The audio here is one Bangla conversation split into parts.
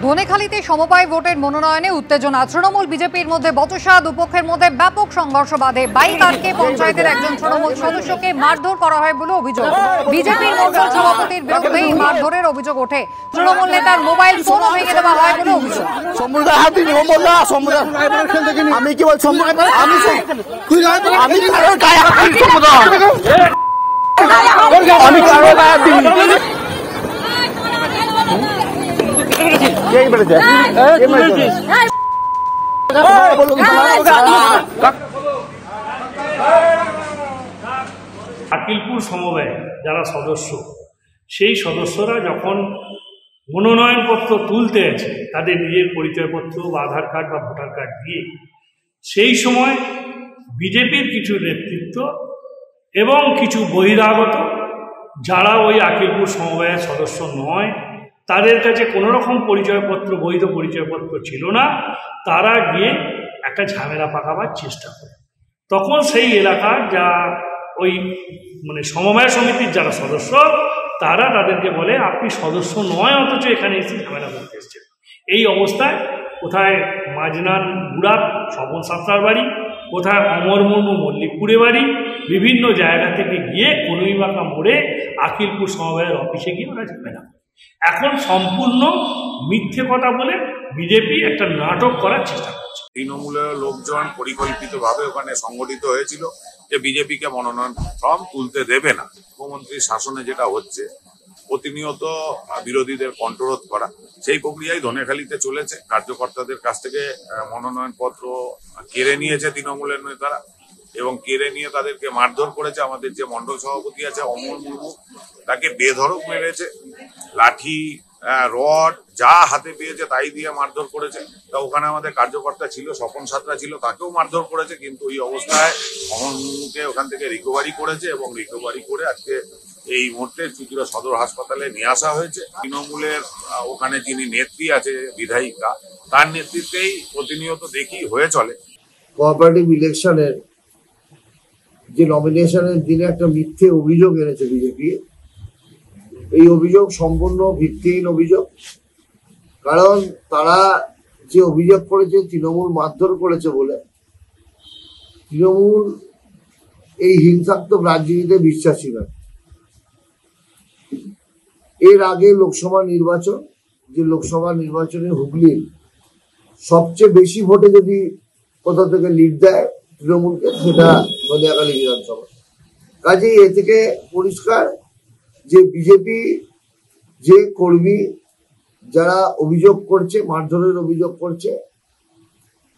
ধনেখালিতে সমবায় ভোটের মনোনয়নে উত্তেজনা। তৃণমূল বিজেপির মধ্যে বচসা, দুপক্ষের মধ্যে ব্যাপক সংঘর্ষ বাধে। বাইক আটকে পঞ্চায়েতের একজন তৃণমূল সদস্যকে মারধর করা হয় বলে অভিযোগ। বিজেপির মণ্ডল সভাপতির বিরুদ্ধে মারধরের অভিযোগ ওঠে। তৃণমূল নেতার মোবাইল ফোনও ভেঙে দেওয়া হয় বলে অভিযোগ। আমি কি বলছি? আকিলপুর সমবায় যারা সদস্য, সেই সদস্যরা যখন মনোনয়নপত্র তুলতে আছে তাদের নিজের পরিচয়পত্র বা আধার কার্ড বা ভোটার কার্ড দিয়ে, সেই সময় বিজেপির কিছু নেতৃত্ব এবং কিছু বহিরাগত যারা ওই আকিলপুর সমবায়ের সদস্য নয়, তাদের কাছে কোনো রকম পরিচয়পত্র, বৈধ পরিচয়পত্র ছিল না, তারা গিয়ে একটা ঝামেলা পাকাবার চেষ্টা করে। তখন সেই এলাকার যা ওই সমবায় সমিতির যারা সদস্য, তারা তাদেরকে বলে আপনি সদস্য নয়, অথচ এখানে এসে ঝামেলা করতে এসছেন। এই অবস্থায় কোথায় মাঝনান বুড়ার স্বপন সাঁতরার বাড়ি, কোথায় অমর মুর্মু মল্লিকপুরে বাড়ি, বিভিন্ন জায়গা থেকে গিয়ে কনুইবাঁকা মোড়ে আকিলপুর সমবায়ের অফিসে গিয়ে ওরা ঝামেলা। এখন সম্পূর্ণ মিথ্যে কথা বলে বিজেপি একটা নাটক করার চেষ্টা করছে। তৃণমূলের লোকজন পরিকল্পিতভাবে ওখানে সংগঠিত হয়েছিল যে বিজেপিকে মনোনয়ন ফর্ম তুলতে দেবে না। মুখ্যমন্ত্রীর শাসনে যেটা হচ্ছে প্রতিনিয়ত বিরোধীদের কণ্ঠরোধ করা, সেই প্রক্রিয়ায় ধনেখালিতে চলেছে। কার্যকর্তাদের কাছ থেকে মনোনয়নপত্র কেড়ে নিয়েছে তৃণমূলের নেতারা এবং কেড়ে নিয়ে তাদেরকে মারধর করেছে। আমাদের যে মণ্ডল সভাপতি আছে অমর মুর্মু, তাকে বেধড়ক মেরেছে, লাঠি রড যা হাতে পেয়েছে তাই দিয়ে মারধর করেছে। তা ওখানে আমাদের কার্যকর্তা ছিল, স্বপন সাঁতরা ছিল, তাকেও মারধর করেছে। কিন্তু এই অবস্থায় অমর মুর্মুকে ওখান থেকে রিকভারি করেছে এবং রিকভারি করে আজকে এই মুহূর্তে চুঁচুড়া সদর হাসপাতালে নিয়ে আসা হয়েছে। তৃণমূলের ওখানে যিনি নেত্রী আছে বিধায়িকা, তার নেতৃত্বেই প্রতিনিয়ত দেখি হয়ে চলে। কোঅপারেটিভ ইলেকশনের যে নমিনেশনের দিনে একটা মিথ্যে অভিযোগ এনেছে বিজেপি, এই অভিযোগ সম্পূর্ণ ভিত্তিহীন অভিযোগ। কারণ তারা যে অভিযোগ করেছে তৃণমূল মারধর করেছে বলে, তৃণমূল এই হিংসাত্মক রাজনীতিতে বিশ্বাসী নয়। এর আগে লোকসভা নির্বাচন, যে লোকসভা নির্বাচনে হুগলির সবচেয়ে বেশি ভোটে যদি কোথা থেকে লিড দেয় তৃণমূলকে, সেটা ধনিয়াখালী বিধানসভা। কাজেই এ থেকে পরিষ্কার যে বিজেপি যে কর্মী যারা অভিযোগ করছে, মারধরের অভিযোগ করছে,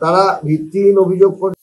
তারা ভিত্তিহীন অভিযোগ করছে।